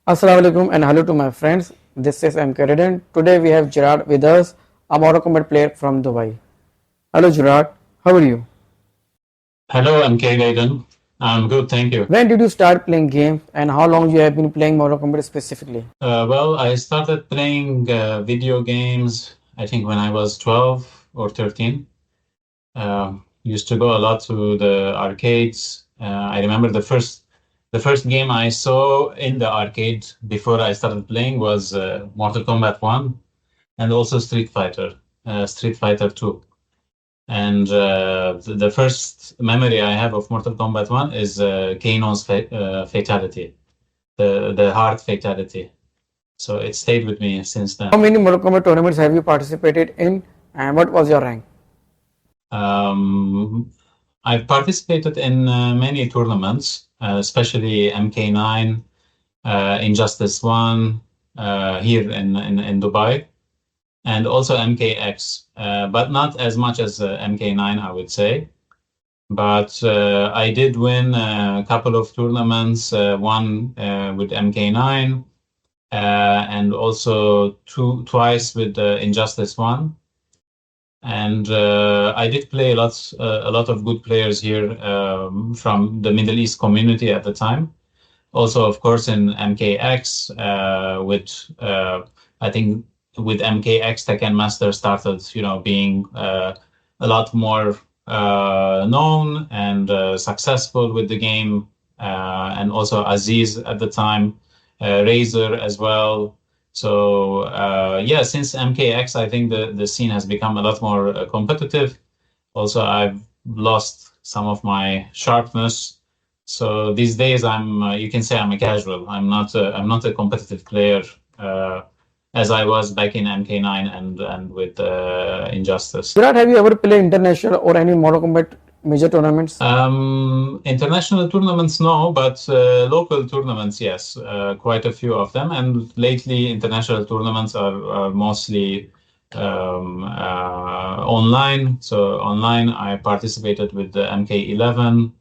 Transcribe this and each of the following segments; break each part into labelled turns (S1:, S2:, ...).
S1: Assalamu alaikum and hello to my friends. This is MKRayden. Today we have Gerard with us, a Mortal Kombat player from Dubai. Hello Gerard, how are you?
S2: Hello, MKRayden. I'm good, thank you.
S1: When did you start playing games and how long you have been playing Mortal Kombat specifically?
S2: Well, I started playing video games, I think when I was 12 or 13. Used to go a lot to the arcades. I remember the first game I saw in the arcade before I started playing was Mortal Kombat 1 and also Street Fighter 2. And the first memory I have of Mortal Kombat 1 is Kano's fatality, the heart fatality. So it stayed with me since then.
S1: How many Mortal Kombat tournaments have you participated in and what was your rank?
S2: I've participated in many tournaments, especially MK9, Injustice 1 here in Dubai, and also MKX, but not as much as MK9, I would say. But I did win a couple of tournaments, one with MK9, and also twice with Injustice 1. And I did play a lot of good players here from the Middle East community at the time. Also, of course, in MKX, I think with MKX, Tekken Master started, being a lot more known and successful with the game, and also Aziz at the time, Razor as well. So yeah, since MKX, I think the scene has become a lot more competitive. Also, I've lost some of my sharpness. So these days, you can say I'm a casual. I'm not a competitive player as I was back in MK9 and with Injustice.
S1: Gerard, have you ever played international or any Mortal Kombat major tournaments?
S2: International tournaments, no, but local tournaments, yes, quite a few of them. And lately, international tournaments are mostly online. So online, I participated with the MK11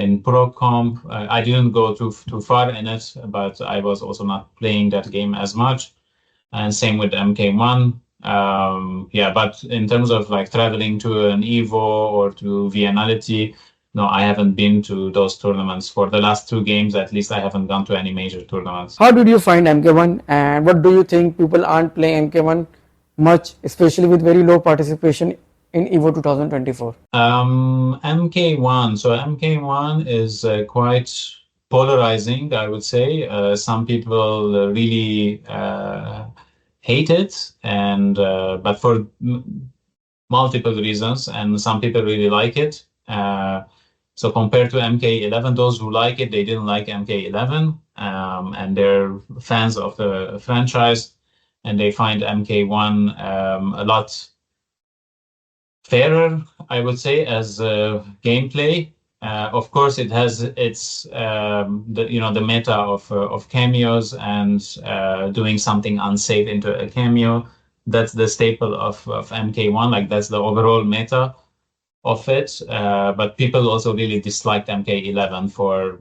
S2: in Pro Comp. I didn't go too far in it, but I was also not playing that game as much. And same with MK1. Yeah, but in terms of like traveling to an Evo or to Viennality, no, I haven't been to those tournaments. For the last two games, at least, I haven't gone to any major tournaments.
S1: How did you find MK1 and what do you think people aren't playing MK1 much, especially with very low participation in Evo 2024?
S2: MK1. So MK1 is quite polarizing, I would say. Some people really hate it, and but for multiple reasons, and some people really like it. So compared to MK11, those who like it, they didn't like MK11, and they're fans of the franchise, and they find MK1 a lot fairer, I would say, as gameplay. Of course, it has its the meta of cameos and doing something unsafe into a cameo. That's the staple of MK1. Like that's the overall meta of it. But people also really disliked MK11 for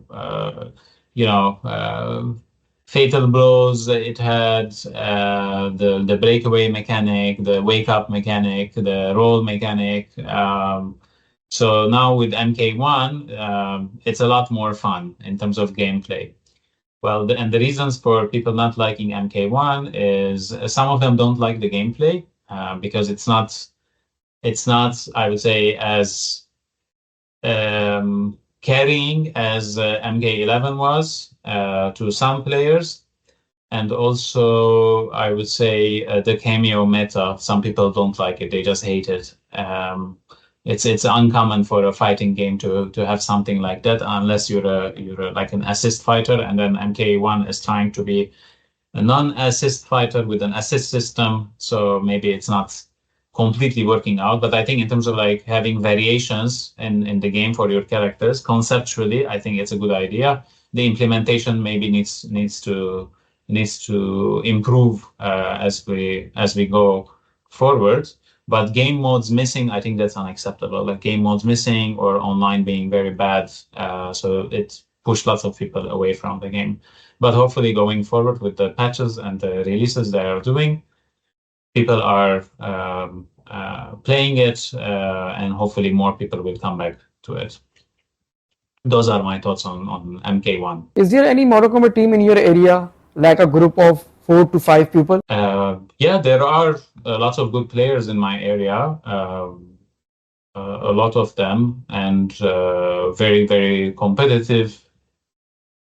S2: fatal blows. It had the breakaway mechanic, the wake up mechanic, the roll mechanic. So now with MK1, it's a lot more fun in terms of gameplay. Well, and the reasons for people not liking MK1 is some of them don't like the gameplay because it's not, I would say, as carrying as MK11 was to some players. And also, I would say the cameo meta, some people don't like it. They just hate it. It's uncommon for a fighting game to have something like that unless you're like an assist fighter, and then MK1 is trying to be a non-assist fighter with an assist system, so maybe it's not completely working out. But I think in terms of like having variations in the game for your characters, conceptually, I think it's a good idea. The implementation maybe needs to improve as we go forward. But game modes missing, I think that's unacceptable. Like game modes missing or online being very bad, so it pushed lots of people away from the game. But hopefully going forward with the patches and the releases they are doing, people are playing it, and hopefully more people will come back to it. Those are my thoughts on MK1.
S1: Is there any Mortal Kombat team in your area, like a group of 4 to 5 people?
S2: Yeah, there are lots of good players in my area, a lot of them, and very, very competitive.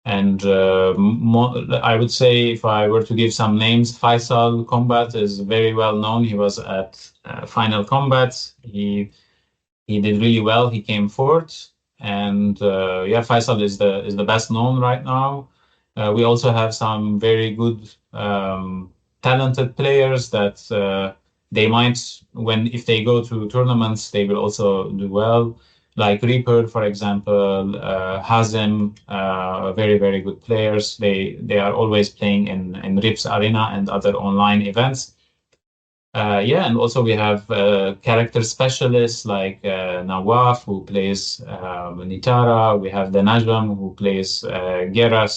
S2: And I would say, if I were to give some names, Faisal Combat is very well known. He was at Final Combat. He did really well. He came fourth, and yeah, Faisal is the best known right now. We also have some very good, talented players that they might, if they go to tournaments, they will also do well. Like Reaper, for example, Hazem, very, very good players. They are always playing in Rips Arena and other online events. Yeah, and also we have character specialists like Nawaf, who plays Nitara. We have the Najam, who plays Gerard.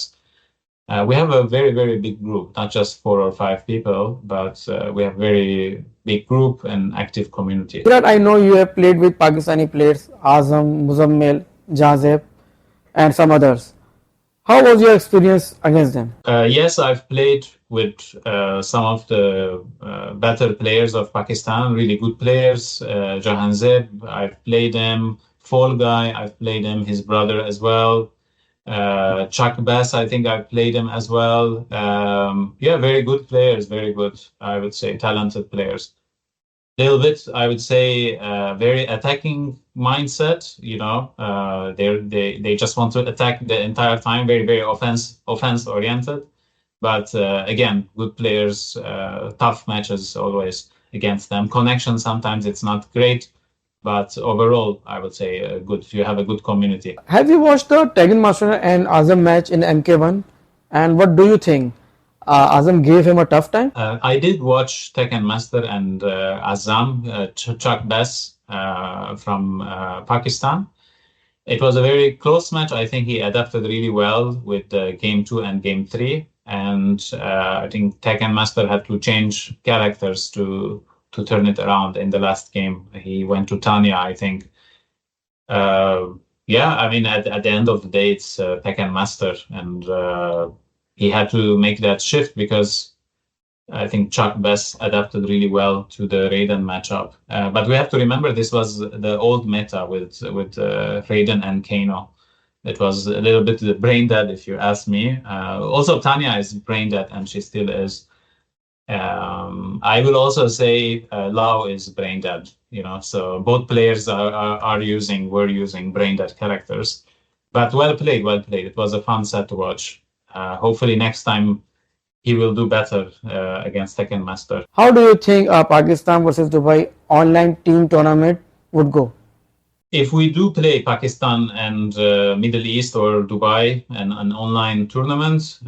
S2: We have a very, very big group, not just 4 or 5 people, but we have very big group and active community.
S1: Gerard, I know you have played with Pakistani players, Azam, Muzammil, Jazeb, and some others. How was your experience against them?
S2: Yes, I've played with some of the better players of Pakistan, really good players. Jahanzeb, I've played him. Fall Guy, I've played him. His brother as well. Chuck Bass, I think I've played him as well. Yeah, very good players, very good, I would say, talented players. Little bit, I would say, very attacking mindset. You know, they just want to attack the entire time. Very, very offense oriented. But again, good players, tough matches always against them. Connection sometimes it's not great, but overall, I would say good. You have a good community.
S1: Have you watched the Tegan Master and Azam match in MK1? And what do you think? Azam gave him a tough time?
S2: I did watch Tekken Master and Azam, Chuck Bass from Pakistan. It was a very close match. I think he adapted really well with Game 2 and Game 3. And I think Tekken Master had to change characters to turn it around in the last game. He went to Tanya, I think. Yeah, I mean, at the end of the day, it's Tekken Master. And he had to make that shift because I think Chuck Bass adapted really well to the Raiden matchup. But we have to remember this was the old meta with Raiden and Kano. It was a little bit the brain dead, if you ask me. Also, Tanya is brain dead, and she still is. I will also say Lau is brain dead. You know, so both players were using brain dead characters. But well played, well played. It was a fun set to watch. Hopefully next time he will do better against Tekken Master.
S1: How do you think Pakistan versus Dubai online team tournament would go?
S2: If we do play Pakistan and Middle East or Dubai and an online tournament,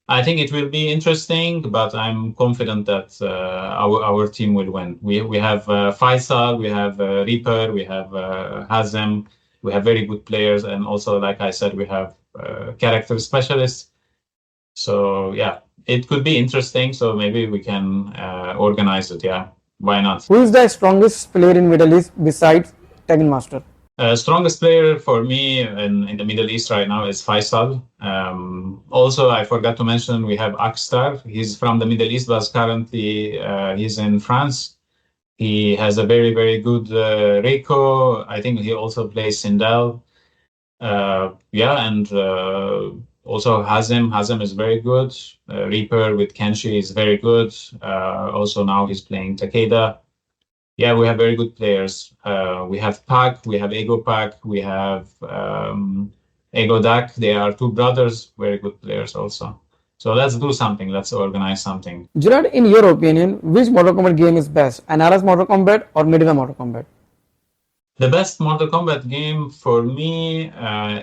S2: I think it will be interesting, but I'm confident that our team will win. We have Faisal, we have Reaper, we have Hazem, we have very good players, and also, like I said, we have character specialists. So yeah, it could be interesting. So maybe we can organize it. Yeah, why not?
S1: Who is the strongest player in Middle East besides Tekken Master?
S2: Strongest player for me in the Middle East right now is Faisal. Also, I forgot to mention we have Akstar. He's from the Middle East, but currently he's in France. He has a very, very good Reiko. I think he also plays Sindel. Yeah, and also Hazem. Hazem is very good. Reaper with Kenshi is very good. Also now he's playing Takeda. Yeah, we have very good players. We have Pak, we have Ego Pak, we have Ego Dak. They are two brothers, very good players also. So let's do something. Let's organize something.
S1: Gerard, in your opinion, which Mortal Kombat game is best? NRS Mortal Kombat or Midway Mortal Kombat?
S2: The best Mortal Kombat game for me,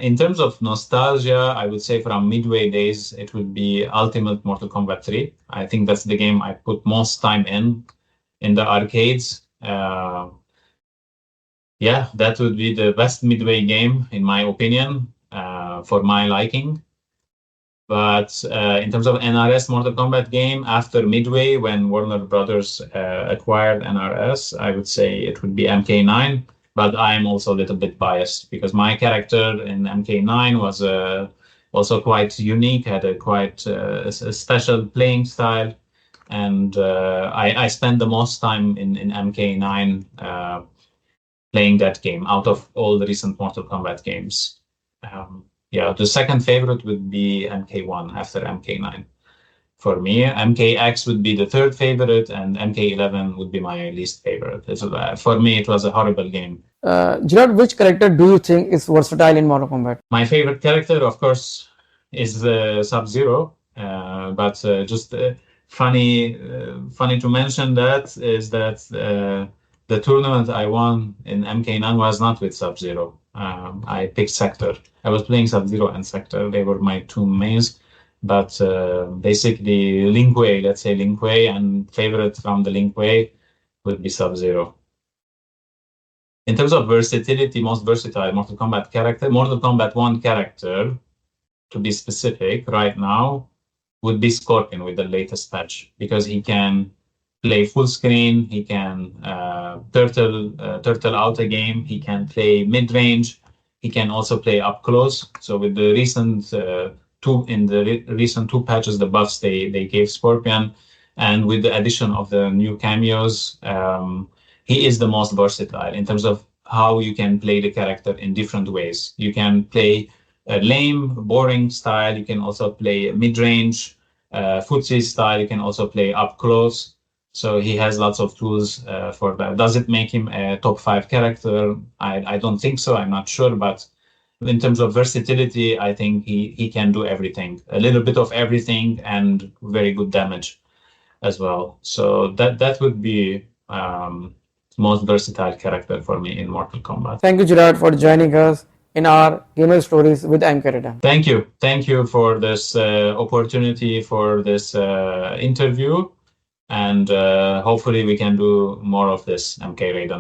S2: in terms of nostalgia, I would say from Midway days, it would be Ultimate Mortal Kombat 3. I think that's the game I put most time in the arcades. Yeah, that would be the best Midway game, in my opinion, for my liking. But in terms of NRS Mortal Kombat game, after Midway, when Warner Brothers acquired NRS, I would say it would be MK9. But I'm also a little bit biased because my character in MK9 was also quite unique, had a quite a special playing style. And I spent the most time in MK9 playing that game out of all the recent Mortal Kombat games. Yeah, the second favorite would be MK1 after MK9. For me, MKX would be the third favorite, and MK11 would be my least favorite. For me, it was a horrible game.
S1: Gerard, which character do you think is versatile in Mortal Kombat?
S2: My favorite character, of course, is Sub-Zero, but just funny to mention that is that the tournament I won in MK9 was not with Sub-Zero. I picked Sector. I was playing Sub-Zero and Sector. They were my two mains. But basically, Lin Kuei, let's say Lin Kuei, and favorite from the Lin Kuei would be Sub-Zero. In terms of versatility, most versatile Mortal Kombat character, Mortal Kombat 1 character, to be specific, right now, would be Scorpion with the latest patch, because he can play full screen, he can turtle out a game, he can play mid-range, he can also play up close. So with the recent recent two patches, the buffs they gave Scorpion, and with the addition of the new cameos, he is the most versatile in terms of how you can play the character in different ways. You can play a lame, boring style. You can also play mid-range, footsie style. You can also play up close. So he has lots of tools for that. Does it make him a top 5 character? I don't think so. I'm not sure, but in terms of versatility, I think he can do everything, a little bit of everything, and very good damage as well. So that would be most versatile character for me in Mortal Kombat.
S1: Thank you, Gerard, for joining us in our Gamer Stories with MKRayden.
S2: Thank you for this opportunity for this interview, and hopefully we can do more of this, MKRayden.